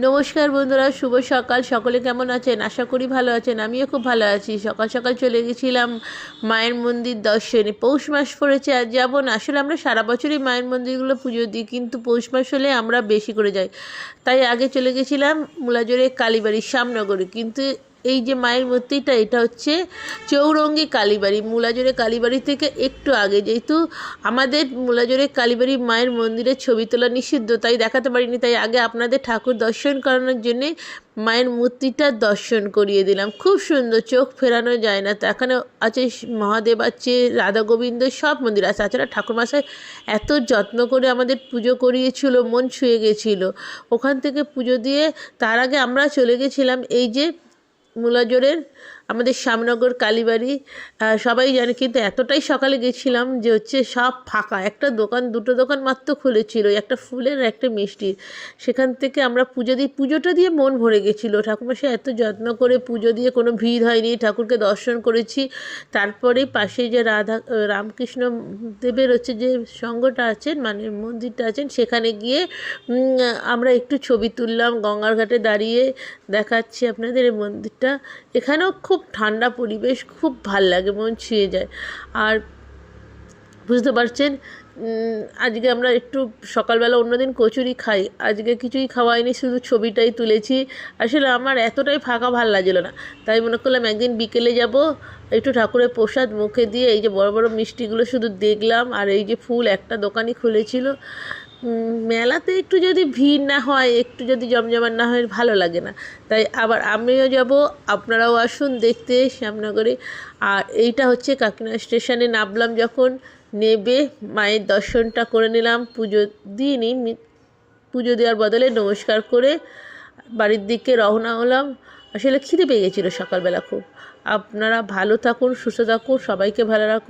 নমস্কার বন্ধুরা, শুভ সকাল। সকলে কেমন আছেন? আশা করি ভালো আছেন। আমিও খুব ভালো আছি। সকাল সকাল চলে গেছিলাম মায়ের মন্দির দর্শনে। পৌষ মাস পড়েছে, আর যাব না। আসলে আমরা সারা বছরই মায়ের মন্দিরগুলো পুজো দিই, কিন্তু পৌষ মাস হলে আমরা বেশি করে যাই। তাই আগে চলে গেছিলাম মুলাজোরে কালীবাড়ি শ্যামনগরে। কিন্তু এই যে মায়ের মূর্তিটা, এটা হচ্ছে চৌরঙ্গী কালীবাড়ি, মুলাজোরে কালীবাড়ি থেকে একটু আগে। যেহেতু আমাদের মুলাজোরে কালীবাড়ি মায়ের মন্দিরের ছবি তোলা নিষিদ্ধ, তাই দেখাতে পারিনি। তাই আগে আপনাদের ঠাকুর দর্শন করানোর জন্যে মায়ের মূর্তিটা দর্শন করিয়ে দিলাম। খুব সুন্দর, চোখ ফেরানো যায় না। তো এখানে আছে মহাদেব, আছে রাধা গোবিন্দ, সব মন্দির আছে। তাছাড়া ঠাকুরমশাই এত যত্ন করে আমাদের পুজো করিয়েছিল, মন ছুঁয়ে গেছিলো। ওখান থেকে পুজো দিয়ে তার আগে আমরা চলে গেছিলাম এই যে মুলাজোরের আমাদের শ্যামনগর কালীবাড়ি। সবাই জানে, কিন্তু এতটাই সকালে গেছিলাম যে হচ্ছে সব ফাঁকা। একটা দোকান, দুটো দোকান মাত্র খুলেছিল, একটা ফুলের একটা মিষ্টির। সেখান থেকে আমরা পুজো দিই, পুজোটা দিয়ে মন ভরে গেছিলো। ঠাকুরমশাই এত যত্ন করে পুজো দিয়ে, কোনো ভিড় হয়নি, ঠাকুরকে দর্শন করেছি। তারপরে পাশে যে রামকৃষ্ণ দেবের হচ্ছে যে সঙ্ঘটা আছেন, মানে মন্দিরটা আছেন, সেখানে গিয়ে আমরা একটু ছবি তুললাম। গঙ্গার ঘাটে দাঁড়িয়ে দেখাচ্ছি আপনাদের এই মন্দিরটা। এখানেও খুব ঠান্ডা পরিবেশ, খুব ভাল লাগে, মন ছুঁয়ে যায়। আর বুঝতে পারছেন, আজকে আমরা একটু সকালবেলা, অন্যদিন কচুরি খাই, আজকে কিছুই খাওয়া হয়নি, শুধু ছবিটাই তুলেছি। আসলে আমার এতটাই ফাঁকা ভাল লাগছিলো না, তাই মনে করলাম একদিন বিকেলে যাব, একটু ঠাকুরের প্রসাদ মুখে দিয়ে এই যে বড় বড় মিষ্টিগুলো শুধু দেখলাম। আর এই যে ফুল একটা দোকানই খুলেছিল। মেলাতে একটু যদি ভিড় না হয়, একটু যদি জমজমাট না হয়, ভালো লাগে না। তাই আবার আমিও যাব, আপনারাও আসুন দেখতে শ্যামনগরে। আর এইটা হচ্ছে কাকিনাড়া স্টেশনে নামলাম যখন, নেবে মায়ের দর্শনটা করে নিলাম। পুজো দিইনি, পুজো দেওয়ার বদলে নমস্কার করে বাড়ির দিকে রওনা হলাম। আসলে খিদে পেয়ে গেছিলো সকালবেলা খুব। আপনারা ভালো থাকুন, সুস্থ থাকুন, সবাইকে ভালো রাখুন।